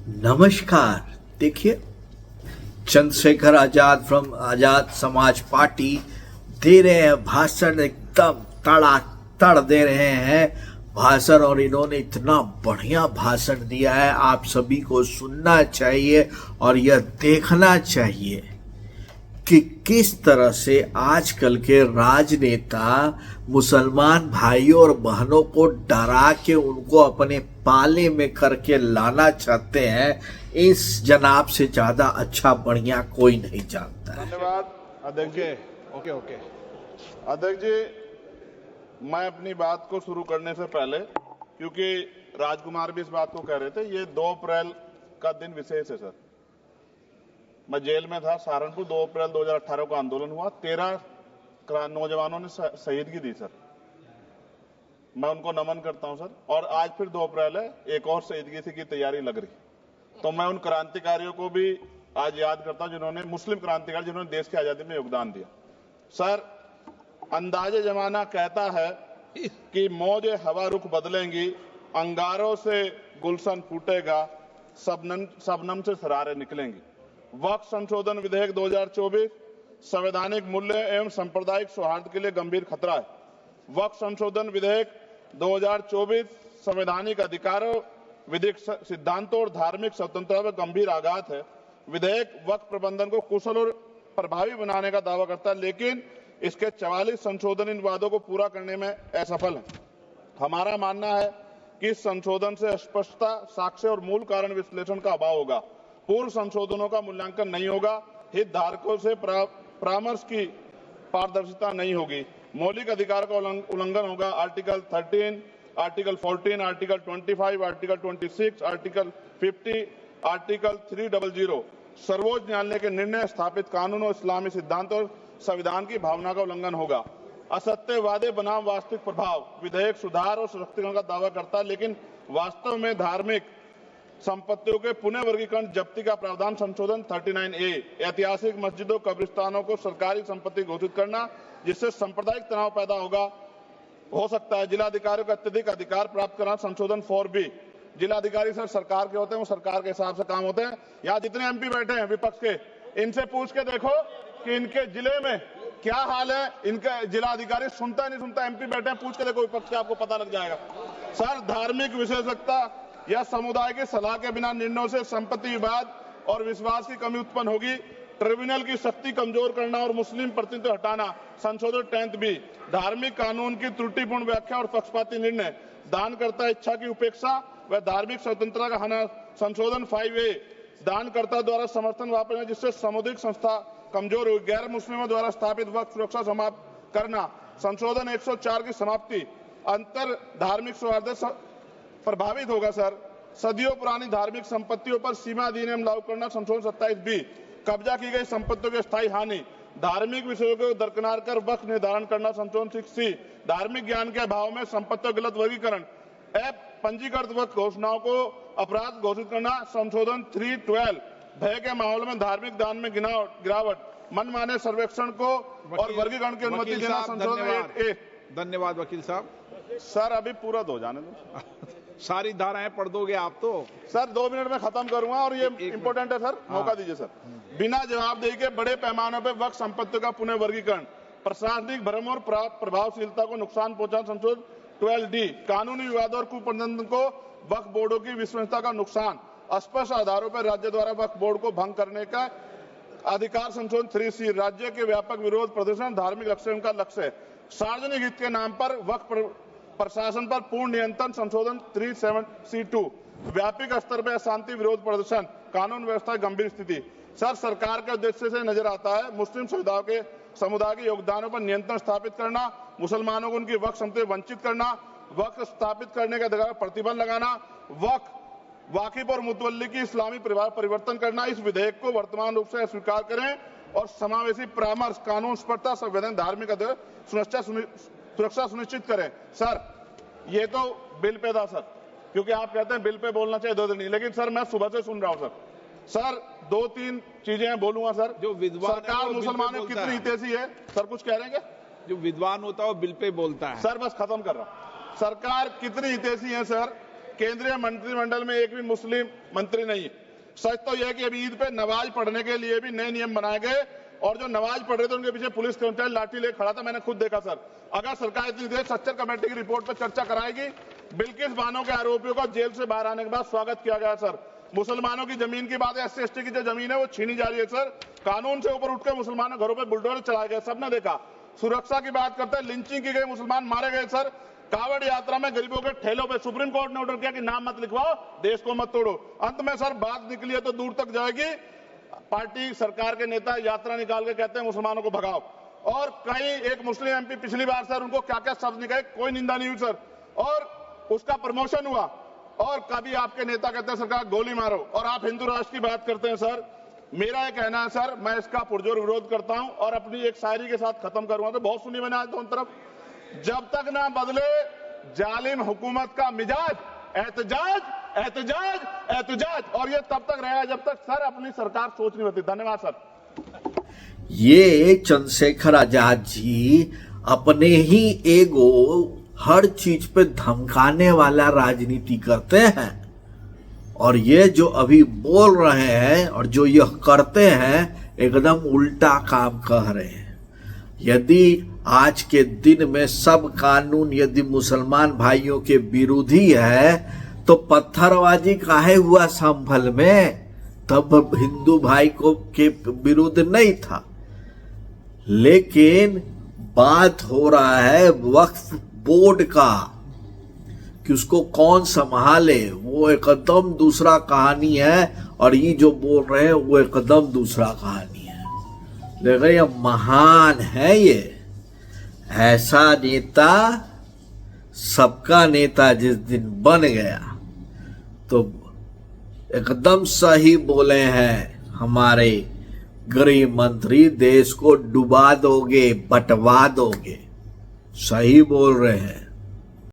नमस्कार। देखिए, Chandrashekhar Azad from Azad Samaj party दे रहे हैं भाषण, एकदम तड़ातड़ दे रहे हैं भाषण। और इन्होंने इतना बढ़िया भाषण दिया है, आप सभी को सुनना चाहिए और यह देखना चाहिए कि किस तरह से आजकल के राजनेता मुसलमान भाइयों और बहनों को डरा के उनको अपने पाले में करके लाना चाहते हैं। इस जनाब से ज्यादा अच्छा बढ़िया कोई नहीं जानता है। धन्यवाद अध्यक्ष जी। ओके अध्यक्ष जी, मैं अपनी बात को शुरू करने से पहले, क्योंकि राजकुमार भी इस बात को कह रहे थे, ये 2 अप्रैल का दिन विशेष है सर। मैं जेल में था सहारनपुर, 2 अप्रैल 2018 को आंदोलन हुआ, 13 नौजवानों ने शहीदगी दी सर। मैं उनको नमन करता हूं सर। और आज फिर 2 अप्रैल है, एक और शहीदगी की तैयारी लग रही। तो मैं उन क्रांतिकारियों को भी आज याद करता हूं जिन्होंने, मुस्लिम क्रांतिकारी जिन्होंने देश की आजादी में योगदान दिया। सर, अंदाजे जमाना कहता है कि मौजे हवा रुख बदलेंगी, अंगारों से गुलशन फूटेगा, शबनम से सरारे निकलेंगी। वक्फ संशोधन विधेयक 2024 संवैधानिक मूल्य एवं सांप्रदायिक सौहार्द के लिए गंभीर खतरा है। वक्फ संशोधन विधेयक 2024 संवैधानिक अधिकारों, विधिक सिद्धांतों और धार्मिक स्वतंत्रता पर गंभीर आघात है। विधेयक वक्फ प्रबंधन को कुशल और प्रभावी बनाने का दावा करता है, लेकिन इसके 44 संशोधन इन वादों को पूरा करने में असफल है। हमारा मानना है कि इस संशोधन से स्पष्टता, साक्ष्य और मूल कारण विश्लेषण का अभाव होगा। पूर्व संशोधनों का मूल्यांकन नहीं होगा, हितधारकों से परामर्श की पारदर्शिता नहीं होगी, मौलिक अधिकार का उल्लंघन होगा। Article 13, article 14, article 25, article 26, article 50, article 300 सर्वोच्च न्यायालय के निर्णय, स्थापित कानून और इस्लामी सिद्धांत और संविधान की भावना का उल्लंघन होगा। असत्य वादे बनाम वास्तविक प्रभाव, विधेयक सुधार और सशक्तिकरण का दावा करता है, लेकिन वास्तव में धार्मिक संपत्तियों के पुनः वर्गीकरण, जब्ती का प्रावधान संशोधन 39A, ऐतिहासिक मस्जिदों, कब्रिस्तानों को सरकारी संपत्ति घोषित करना, जिससे सांप्रदायिक तनाव पैदा हो सकता है। जिलाधिकारियों को अत्यधिक अधिकार प्राप्त करना, संशोधन 4B। जिलाधिकारी सर सरकार के होते हैं, वो सरकार के हिसाब से काम होते हैं। यहाँ जितने MP बैठे हैं विपक्ष के, इनसे पूछ के देखो कि इनके जिले में क्या हाल है। इनका जिलाधिकारी सुनता नहीं सुनता, MP बैठे हैं, पूछ के देखो विपक्ष के, आपको पता लग जाएगा। सर, धार्मिक विशेषज्ञता या समुदाय की सलाह के बिना निर्णयों से संपत्ति विवाद और विश्वास की कमी उत्पन्न होगी। ट्रिब्यूनल की शक्ति कमजोर करना और मुस्लिम प्रतिनिधित्व हटाना, संशोधन 10B। धार्मिक कानून की त्रुटिपूर्ण व्याख्या और पक्षपाती निर्णय, दानकर्ता इच्छा की उपेक्षा व धार्मिक स्वतंत्रता का हनन, संशोधन 5A। दानकर्ता द्वारा समर्थन वापस, जिससे सामुदायिक संस्था कमजोर हुई। गैर मुस्लिमों द्वारा स्थापित वक्फ सुरक्षा समाप्त करना, संशोधन 104 की समाप्ति। अंतर धार्मिक सौहार्द प्रभावित होगा सर। सदियों पुरानी धार्मिक संपत्तियों पर सीमा अधिनियम लागू करना, संशोधन 27B। कब्जा की गई संपत्तियों की स्थायी हानि, धार्मिक विषयों को दरकिनार कर वक्फ निर्धारण करना, संशोधन 6C। धार्मिक ज्ञान के अभाव में संपत्तियों गलत वर्गीकरण, पंजीकृत वक्फ घोषणाओं को अपराध घोषित करना, संशोधन 312। भय के माहौल में धार्मिक दान में गिरावट, मनमाने सर्वेक्षण को और वर्गीकरण की अनुमति देना, संशोधन 8A। धन्यवाद वकील साहब। सर, अभी पूरा दो जाने दो। सारी धाराएं पढ़ दोगे आप तो? सर, 2 मिनट में खत्म करूंगा और ये इंपॉर्टेंट है सर, मौका दीजिए सर। बिना जवाबदेही के बड़े पैमाने पर वक्फ संपत्तियों का पुनः वर्गीकरण, प्रशासनिक भ्रम और प्रभावशीलता को नुकसान पहुंचाना, संशोधन 12D। कानूनी विवाद और कुप्रबंधन को वक्फ बोर्डों की विश्वसनीयता का नुकसान, अस्पष्ट आधारों पर राज्य द्वारा वक्फ बोर्ड को भंग करने का अधिकार, संशोधन 3C। राज्य के व्यापक विरोध प्रदर्शन, धार्मिक लक्ष्य का लक्ष्य, सार्वजनिक हित के नाम पर वक्फ प्रशासन पर पूर्ण नियंत्रण, संशोधन 37C2। व्यापक स्तर पर अशांति विरोध प्रदर्शन, कानून व्यवस्था की गंभीर स्थिति। सर, सरकार के उद्देश्य से नजर आता है मुस्लिम समुदाय के योगदानों पर नियंत्रण स्थापित करना, मुसलमानों को उनकी वक्फ संपत्ति वंचित करना, वक्फ स्थापित करने के अधिकार प्रतिबंध लगाना, वाकिफ और मुतवल्ली की इस्लामी परिवर्तन करना। इस विधेयक को वर्तमान रूप से स्वीकार करें और समावेशी परामर्श, कानून स्पष्टता, संवैधानिक धार्मिक सुरक्षा सुनिश्चित करें। सर, ये तो बिल पे था सर, क्योंकि आप कहते हैं बिल पे बोलना चाहिए 2 दिन नहीं, लेकिन सर मैं सुबह से सुन रहा हूं सर 2-3 चीजें बोलूंगा सर। जो विद्वान सरकार मुसलमानों की कितनी हितैषी है सर, कुछ कह रहे हैं क्या? जो विद्वान होता है वो बिल पे बोलता है सर, बस खत्म कर रहा हूं। सरकार कितनी हितैषी है सर केंद्रीय मंत्रिमंडल में एक भी मुस्लिम मंत्री नहीं है। सच तो यह है कि अभी ईद पे नमाज पढ़ने के लिए भी नए नियम बनाए गए और जो नमाज पढ़ रहे थे उनके पीछे पुलिस कर्मचारी लाठी लेकर खड़ा था, मैंने खुद देखा सर। अगर सरकार इतनी देर सच्चर कमेटी की रिपोर्ट पर चर्चा कराएगी, बिल्किस बानो के आरोपियों का जेल से बाहर आने के बाद स्वागत किया गया सर। मुसलमानों की जमीन की बात है, SC/ST की जो जमीन है वो छीनी जा रही है सर। कानून से ऊपर उठकर मुसलमानों घरों पर बुलडोजर चलाए गए, सबने देखा। सुरक्षा की बात करते हैं, लिंचिंग की गई, मुसलमान मारे गए सर। कावड़ यात्रा में गरीबों के ठेलों पे सुप्रीम कोर्ट ने ऑर्डर किया कि नाम मत लिखवाओ, देश को मत तोड़ो। अंत में सर बात निकली है तो दूर तक जाएगी। पार्टी सरकार के नेता यात्रा निकाल के कहते हैं मुसलमानों को भगाओ, और कहीं एक मुस्लिम MP पिछली बार सर उनको क्या क्या शब्द निकले, कोई निंदा नहीं हुई सर, और उसका प्रमोशन हुआ। और कभी आपके नेता कहते हैं सरकार गोली मारो, और आप हिंदू राष्ट्र की बात करते हैं सर। मेरा यह कहना है सर, मैं इसका पुरजोर विरोध करता हूं और अपनी एक शायरी के साथ खत्म करूंगा। तो बहुत सुनी मैंने आज दोनों तरफ, जब तक ना बदले जालिम हुकूमत का मिजाज, एहतजाज एहतजाज एहतजाज, और ये तब तक रहेगा जब तक सर अपनी सरकार सोच नहीं होती। धन्यवाद सर। ये चंद्रशेखर आजाद जी अपने ही एगो हर चीज पे धमकाने वाला राजनीति करते हैं, और ये जो अभी बोल रहे हैं और जो यह करते हैं एकदम उल्टा काम कर रहे हैं। यदि आज के दिन में सब कानून यदि मुसलमान भाइयों के विरोधी है तो पत्थरबाजी काहे हुआ संभल में? तब हिंदू भाई को के विरुद्ध नहीं था। लेकिन बात हो रहा है वक्फ बोर्ड का कि उसको कौन संभाले, वो एकदम दूसरा कहानी है, और ये जो बोल रहे हैं वो एकदम दूसरा कहानी है। लेकिन ये महान है, ये ऐसा नेता, सबका नेता जिस दिन बन गया तो एकदम सही बोले हैं हमारे गृह मंत्री, देश को डुबा दोगे, बटवा दोगे, सही बोल रहे हैं।